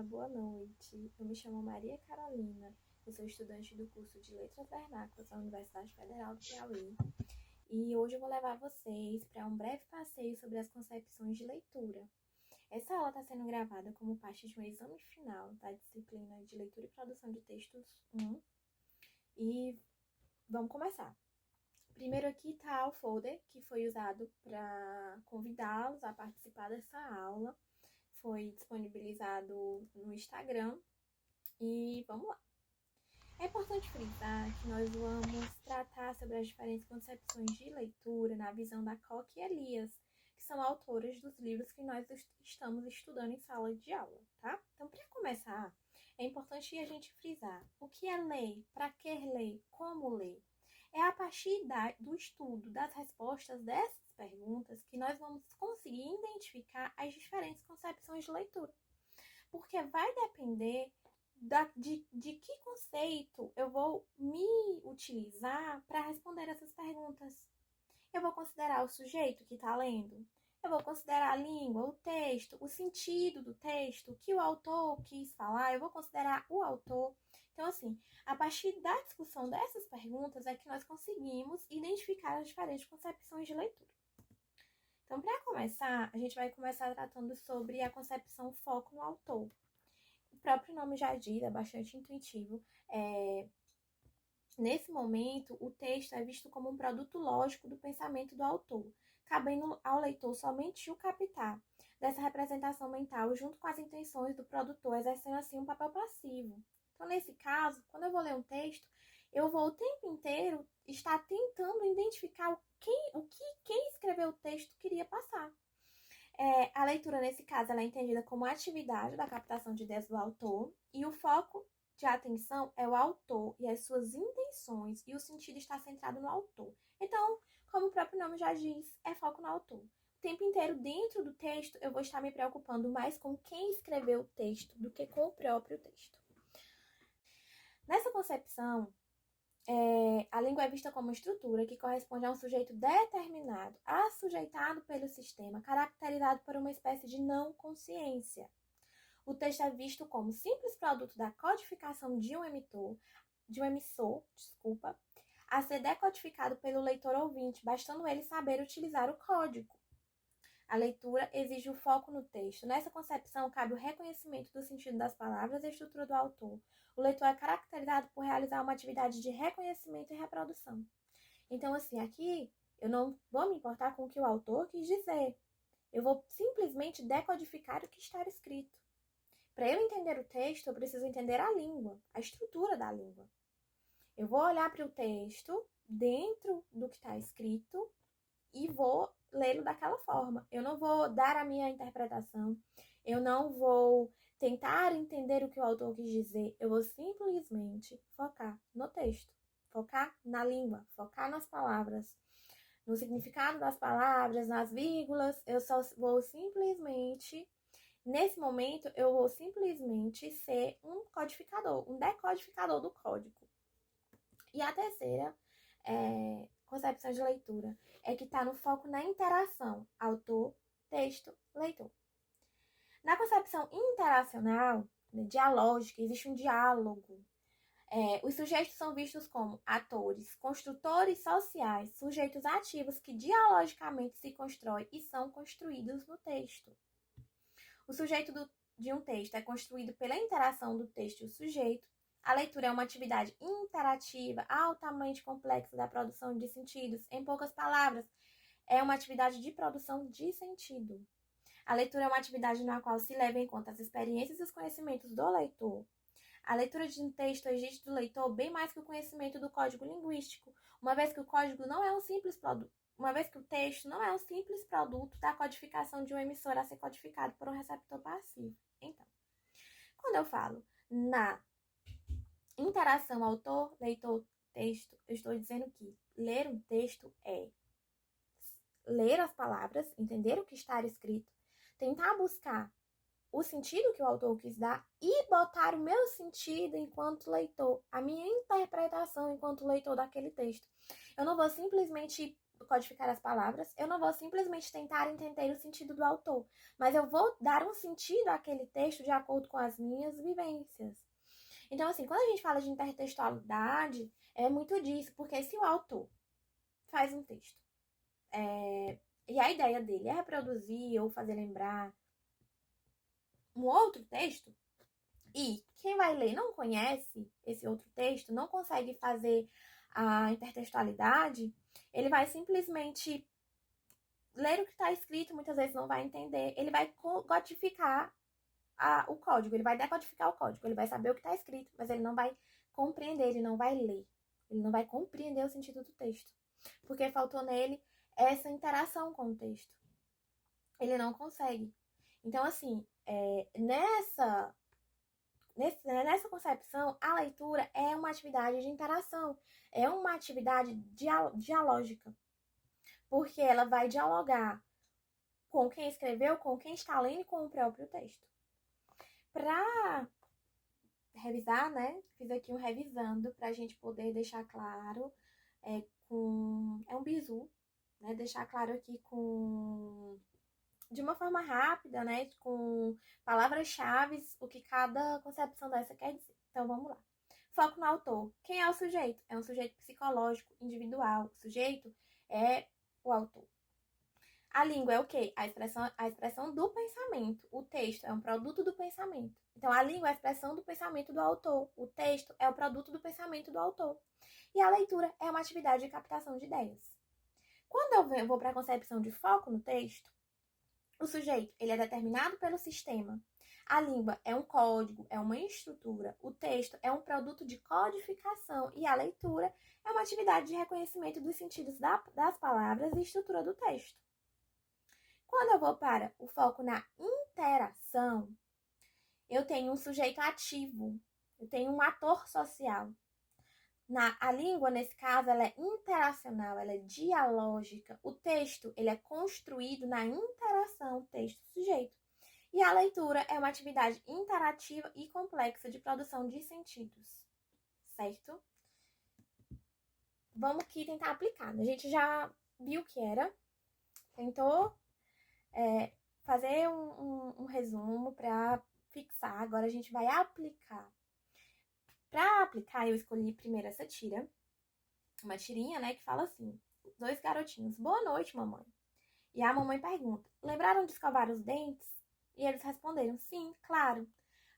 Olá, boa noite. Eu me chamo Maria Carolina, eu sou estudante do curso de Letras Vernáculas da Universidade Federal do Piauí e hoje eu vou levar vocês para um breve passeio sobre as concepções de leitura. Essa aula está sendo gravada como parte de um exame final da disciplina de Leitura e Produção de Textos 1 e vamos começar. Primeiro aqui está o folder que foi usado para convidá-los a participar dessa aula. Foi disponibilizado no Instagram e vamos lá. É importante frisar que nós vamos tratar sobre as diferentes concepções de leitura na visão da Koch e Elias, que são autoras dos livros que nós estamos estudando em sala de aula, tá? Então, para começar, é importante a gente frisar o que é ler, para que ler, como ler. É a partir do estudo das respostas dessas perguntas que nós vamos conseguir identificar as diferentes concepções de leitura. Porque vai depender de que conceito eu vou me utilizar para responder essas perguntas. Eu vou considerar o sujeito que está lendo. Eu vou considerar a língua, o texto, o sentido do texto, o que o autor quis falar. Eu vou considerar o autor. Então, assim, a partir da discussão dessas perguntas é que nós conseguimos identificar as diferentes concepções de leitura. Então, para começar, a gente vai começar tratando sobre a concepção foco no autor. O próprio nome já diz, é bastante intuitivo. Nesse momento, o texto é visto como um produto lógico do pensamento do autor, cabendo ao leitor somente o captar dessa representação mental junto com as intenções do produtor, exercendo assim um papel passivo. Então, nesse caso, quando eu vou ler um texto, eu vou o tempo inteiro estar tentando identificar o que quem escreveu o texto queria passar. A leitura, nesse caso, ela é entendida como atividade da captação de ideias do autor e o foco de atenção é o autor e as suas intenções e o sentido está centrado no autor. Então, como o próprio nome já diz, é foco no autor. O tempo inteiro dentro do texto eu vou estar me preocupando mais com quem escreveu o texto do que com o próprio texto. Nessa concepção, a língua é vista como estrutura que corresponde a um sujeito determinado, assujeitado pelo sistema, caracterizado por uma espécie de não consciência. O texto é visto como simples produto da codificação de um emissor, a ser decodificado pelo leitor ouvinte, bastando ele saber utilizar o código. A leitura exige o foco no texto. Nessa concepção, cabe o reconhecimento do sentido das palavras e a estrutura do autor. O leitor é caracterizado por realizar uma atividade de reconhecimento e reprodução. Então, assim, aqui eu não vou me importar com o que o autor quis dizer. Eu vou simplesmente decodificar o que está escrito. Para eu entender o texto, eu preciso entender a língua, a estrutura da língua. Eu vou olhar para o texto dentro do que está escrito e vou lê-lo daquela forma. Eu não vou dar a minha interpretação, eu não vou tentar entender o que o autor quis dizer, eu vou simplesmente focar no texto, focar na língua, focar nas palavras, no significado das palavras, nas vírgulas. Eu só vou simplesmente, nesse momento, eu vou simplesmente ser um codificador, um decodificador do código. E a terceira concepção de leitura é que está no foco na interação autor, texto, leitor. Na concepção interacional, dialógica, existe um diálogo. Os sujeitos são vistos como atores, construtores sociais, sujeitos ativos que dialogicamente se constroem e são construídos no texto. O sujeito de um texto é construído pela interação do texto e o sujeito. A leitura é uma atividade interativa, altamente complexa da produção de sentidos. Em poucas palavras, é uma atividade de produção de sentido. A leitura é uma atividade na qual se leva em conta as experiências e os conhecimentos do leitor. A leitura de um texto exige do leitor bem mais que o conhecimento do código linguístico, uma vez que o código não é um simples produto. Uma vez que o texto não é um simples produto da codificação de um emissor a ser codificado por um receptor passivo. Então, quando eu falo na interação autor, leitor, texto, eu estou dizendo que ler um texto é ler as palavras, entender o que está escrito, tentar buscar o sentido que o autor quis dar e botar o meu sentido enquanto leitor, a minha interpretação enquanto leitor daquele texto. Eu não vou simplesmente codificar as palavras, eu não vou simplesmente tentar entender o sentido do autor, mas eu vou dar um sentido àquele texto de acordo com as minhas vivências. Então, assim, quando a gente fala de intertextualidade, é muito disso, porque se o autor faz um texto e a ideia dele é reproduzir ou fazer lembrar um outro texto, e quem vai ler não conhece esse outro texto, não consegue fazer a intertextualidade, ele vai simplesmente ler o que está escrito, muitas vezes não vai entender, ele vai codificar o código, ele vai decodificar o código, ele vai saber o que está escrito, mas ele não vai compreender, ele não vai ler, ele não vai compreender o sentido do texto, porque faltou nele essa interação com o texto. Ele não consegue. Então, assim, nessa concepção, a leitura é uma atividade de interação, é uma atividade dialógica, porque ela vai dialogar com quem escreveu, com quem está lendo e com o próprio texto. Para revisar, né? Fiz aqui um revisando para a gente poder deixar claro é um bizu, né? Deixar claro aqui de uma forma rápida, né? Com palavras-chave, o que cada concepção dessa quer dizer. Então, vamos lá. Foco no autor. Quem é o sujeito? É um sujeito psicológico, individual. O sujeito é o autor. A língua é o quê? A expressão do pensamento. O texto é um produto do pensamento. Então, a língua é a expressão do pensamento do autor. O texto é o produto do pensamento do autor. E a leitura é uma atividade de captação de ideias. Quando eu vou para a concepção de foco no texto, o sujeito ele é determinado pelo sistema. A língua é um código, é uma estrutura. O texto é um produto de codificação. E a leitura é uma atividade de reconhecimento dos sentidos das palavras e estrutura do texto. Quando eu vou para o foco na interação, eu tenho um sujeito ativo, eu tenho um ator social. A língua, nesse caso, ela é interacional, ela é dialógica. O texto, ele é construído na interação texto-sujeito. E a leitura é uma atividade interativa e complexa de produção de sentidos. Certo? Vamos aqui tentar aplicar. A gente já viu o que era, tentou fazer um resumo para fixar. Agora a gente vai aplicar. Para aplicar, eu escolhi primeiro essa tira. Uma tirinha, né, que fala assim. 2 garotinhos. Boa noite, mamãe. E a mamãe pergunta. Lembraram de escovar os dentes? E eles responderam. Sim, claro.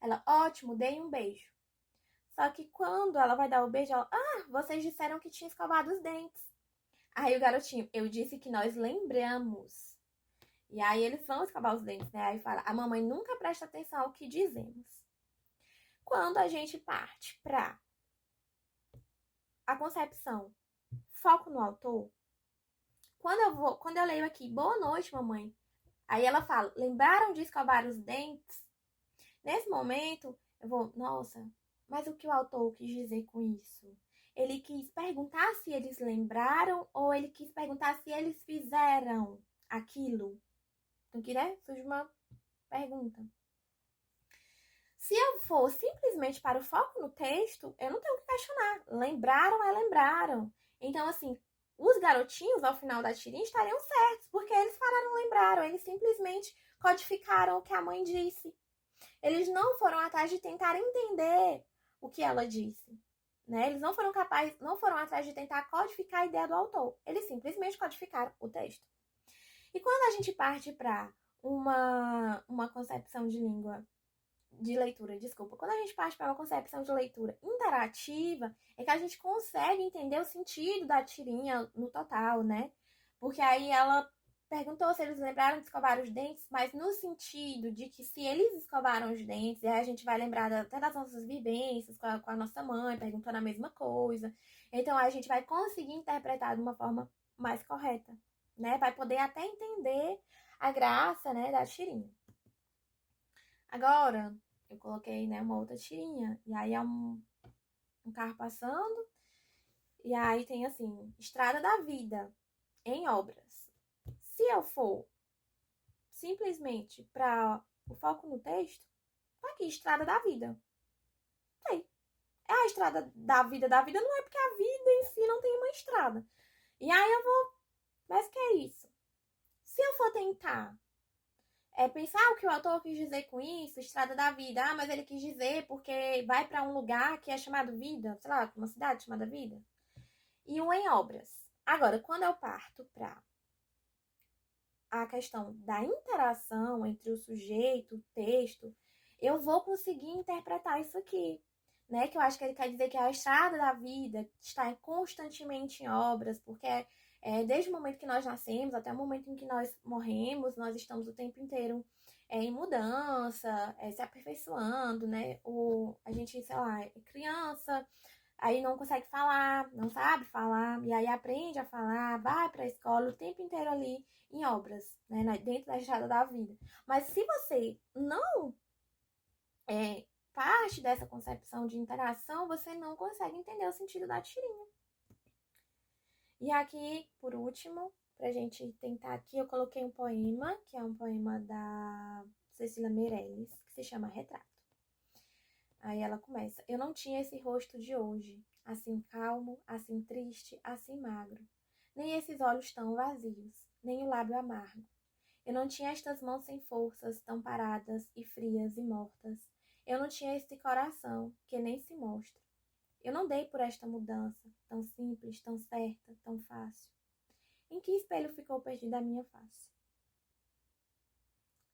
Ela, ótimo, dei um beijo. Só que quando ela vai dar o beijo, ela, vocês disseram que tinha escovado os dentes. Aí o garotinho, eu disse que nós lembramos. E aí eles vão escovar os dentes, né? Aí fala, a mamãe nunca presta atenção ao que dizemos. Quando a gente parte para a concepção foco no autor, quando eu leio aqui, boa noite, mamãe, aí ela fala, lembraram de escovar os dentes? Nesse momento, eu vou, nossa, mas o que o autor quis dizer com isso? Ele quis perguntar se eles lembraram ou ele quis perguntar se eles fizeram aquilo? Então, aqui, né, surge uma pergunta. Se eu for simplesmente para o foco no texto, eu não tenho que questionar. Lembraram é lembraram. Então, assim, os garotinhos, ao final da tirinha, estariam certos, porque eles falaram lembraram, eles simplesmente codificaram o que a mãe disse. Eles não foram atrás de tentar entender o que ela disse. Né? Eles não foram atrás de tentar codificar a ideia do autor. Eles simplesmente codificaram o texto. E quando a gente parte para uma concepção de leitura, quando a gente parte para uma concepção de leitura interativa, é que a gente consegue entender o sentido da tirinha no total, né? Porque aí ela perguntou se eles lembraram de escovar os dentes, mas no sentido de que se eles escovaram os dentes, aí a gente vai lembrar até das nossas vivências com a nossa mãe, perguntando a mesma coisa. Então, a gente vai conseguir interpretar de uma forma mais correta, né? Vai poder até entender a graça, né, da tirinha. Agora, eu coloquei, né, uma outra tirinha, e aí é um carro passando, e aí tem assim, Estrada da Vida, em obras. Se eu for simplesmente para o foco no texto, tá aqui, Estrada da Vida. Sei. É a estrada da vida não é porque a vida em si não tem uma estrada. E aí eu vou Mas que é isso? Se eu for tentar pensar o que o autor quis dizer com isso, Estrada da Vida, mas ele quis dizer porque vai para um lugar que é chamado Vida, sei lá, uma cidade chamada Vida, e um em obras. Agora, quando eu parto para a questão da interação entre o sujeito, o texto, eu vou conseguir interpretar isso aqui, né? Que eu acho que ele quer dizer que a estrada da vida está constantemente em obras, porque desde o momento que nós nascemos até o momento em que nós morremos, nós estamos o tempo inteiro em mudança, se aperfeiçoando, né? A gente, sei lá, é criança, aí não consegue falar, não sabe falar, e aí aprende a falar, vai para a escola o tempo inteiro ali em obras, né, dentro da estrada da vida. Mas se você não parte dessa concepção de interação, você não consegue entender o sentido da tirinha. E aqui, por último, pra gente tentar aqui, eu coloquei um poema, que é um poema da Cecília Meirelles, que se chama Retrato. Aí ela começa: eu não tinha esse rosto de hoje, assim calmo, assim triste, assim magro, nem esses olhos tão vazios, nem o lábio amargo. Eu não tinha estas mãos sem forças, tão paradas e frias e mortas. Eu não tinha este coração, que nem se mostra. Eu não dei por esta mudança, tão simples, tão certa, tão fácil. Em que espelho ficou perdida a minha face?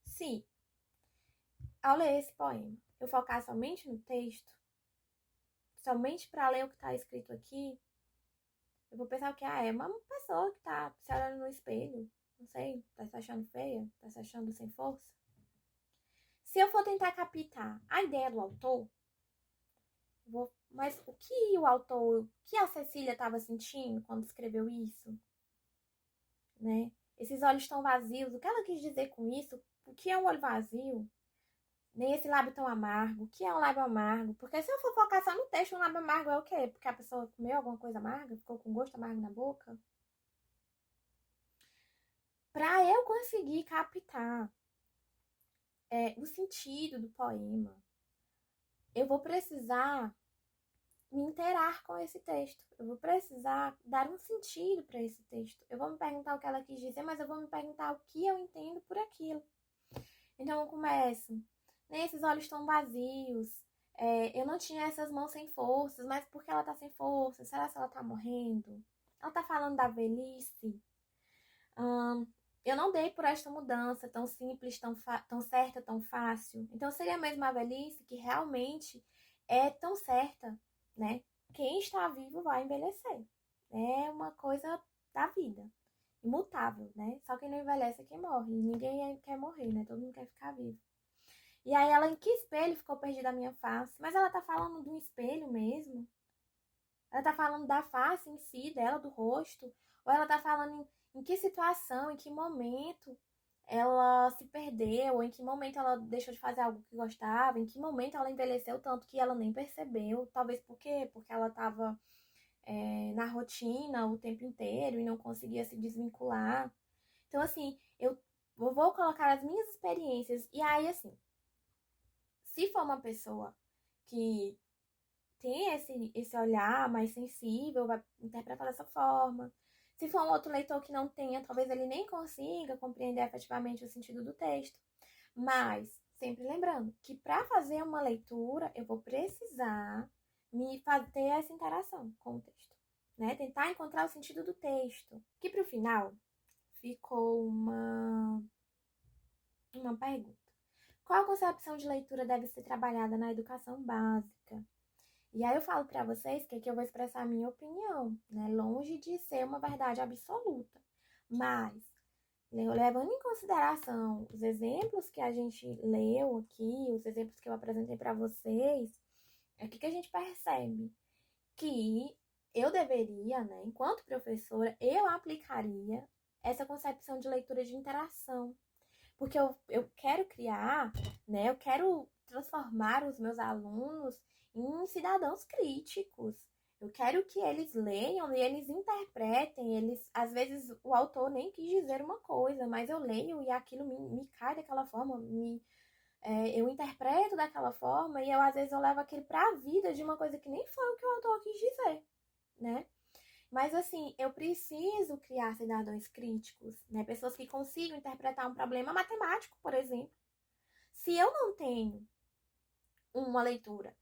Se, ao ler esse poema, eu focar somente no texto, somente para ler o que está escrito aqui, eu vou pensar que é uma pessoa que está se olhando no espelho, não sei, está se achando feia, está se achando sem força. Se eu for tentar captar a ideia do autor, mas o que o autor, o que a Cecília estava sentindo quando escreveu isso, né? Esses olhos tão vazios, o que ela quis dizer com isso? O que é um olho vazio? Nem esse lábio tão amargo. O que é um lábio amargo? Porque se eu for focar só no texto, um lábio amargo é o quê? Porque a pessoa comeu alguma coisa amarga? Ficou com gosto amargo na boca? Para eu conseguir captar o sentido do poema, eu vou precisar me interar com esse texto. Eu vou precisar dar um sentido para esse texto. Eu vou me perguntar o que ela quis dizer, mas eu vou me perguntar o que eu entendo por aquilo. Então eu começo. Nem esses olhos tão vazios. Eu não tinha essas mãos sem forças, mas por que ela tá sem força? Será que ela tá morrendo? Ela tá falando da velhice? Eu não dei por esta mudança tão simples, tão certa, tão fácil. Então seria mesmo a velhice que realmente é tão certa, né? Quem está vivo vai envelhecer. É uma coisa da vida, imutável, né? Só quem não envelhece é quem morre. E ninguém quer morrer, né? Todo mundo quer ficar vivo. E aí ela, em que espelho ficou perdida a minha face? Mas ela tá falando de um espelho mesmo? Ela tá falando da face em si, dela, do rosto? Ou ela tá falando em que situação, em que momento ela se perdeu? Ou em que momento ela deixou de fazer algo que gostava? Em que momento ela envelheceu tanto que ela nem percebeu? Talvez por quê? Porque ela tava na rotina o tempo inteiro e não conseguia se desvincular. Então, assim, eu vou colocar as minhas experiências. E aí, assim, se for uma pessoa que tem esse olhar mais sensível, vai interpretar dessa forma. Se for um outro leitor que não tenha, talvez ele nem consiga compreender efetivamente o sentido do texto. Mas, sempre lembrando que para fazer uma leitura, eu vou precisar ter essa interação com o texto, né? Tentar encontrar o sentido do texto. Que para o final ficou uma pergunta. Qual concepção de leitura deve ser trabalhada na educação básica? E aí eu falo para vocês que aqui eu vou expressar a minha opinião, né? Longe de ser uma verdade absoluta. Mas, levando em consideração os exemplos que a gente leu aqui, os exemplos que eu apresentei para vocês, é que a gente percebe que eu deveria, né, enquanto professora, eu aplicaria essa concepção de leitura de interação. Porque eu quero criar, né, eu quero transformar os meus alunos em cidadãos críticos. Eu quero que eles leiam e eles interpretem. Às vezes, o autor nem quis dizer uma coisa, mas eu leio e aquilo me cai daquela forma, eu interpreto daquela forma às vezes, eu levo aquilo para a vida de uma coisa que nem foi o que o autor quis dizer, né? Mas, assim, eu preciso criar cidadãos críticos, né? Pessoas que consigam interpretar um problema matemático, por exemplo. Se eu não tenho uma leitura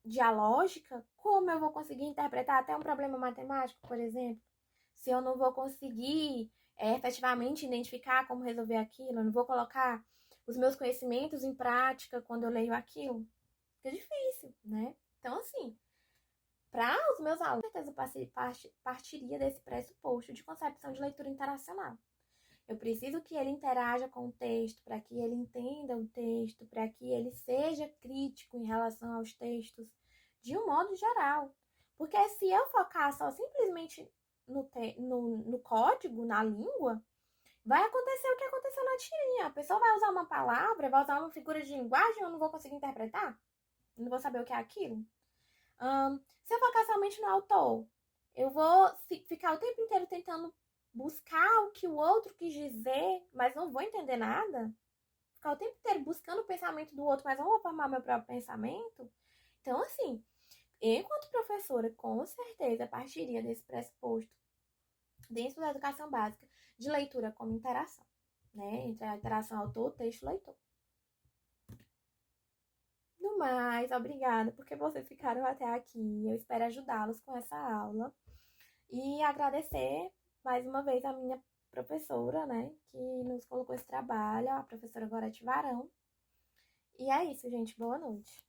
dialógica, como eu vou conseguir interpretar até um problema matemático, por exemplo? Se eu não vou conseguir efetivamente identificar como resolver aquilo, eu não vou colocar os meus conhecimentos em prática quando eu leio aquilo, fica difícil, né? Então, assim, para os meus alunos, com certeza partiria desse pressuposto de concepção de leitura interacional. Eu preciso que ele interaja com o texto, para que ele entenda o texto, para que ele seja crítico em relação aos textos, de um modo geral. Porque se eu focar só simplesmente no código, na língua, vai acontecer o que aconteceu na tirinha. A pessoa vai usar uma palavra, vai usar uma figura de linguagem, eu não vou conseguir interpretar, eu não vou saber o que é aquilo. Se eu focar somente no autor, eu vou ficar o tempo inteiro tentando buscar o que o outro quis dizer, mas não vou entender nada. Ficar o tempo inteiro buscando o pensamento do outro, mas não vou formar meu próprio pensamento. Então, assim, enquanto professora, com certeza partiria desse pressuposto, dentro da educação básica, de leitura como interação, né? Entre a interação autor, texto, leitor. No mais, obrigada porque vocês ficaram até aqui. Eu espero ajudá-los com essa aula. E agradecer mais uma vez a minha professora, né, que nos colocou esse trabalho, a professora Gorete Varão. E é isso, gente. Boa noite.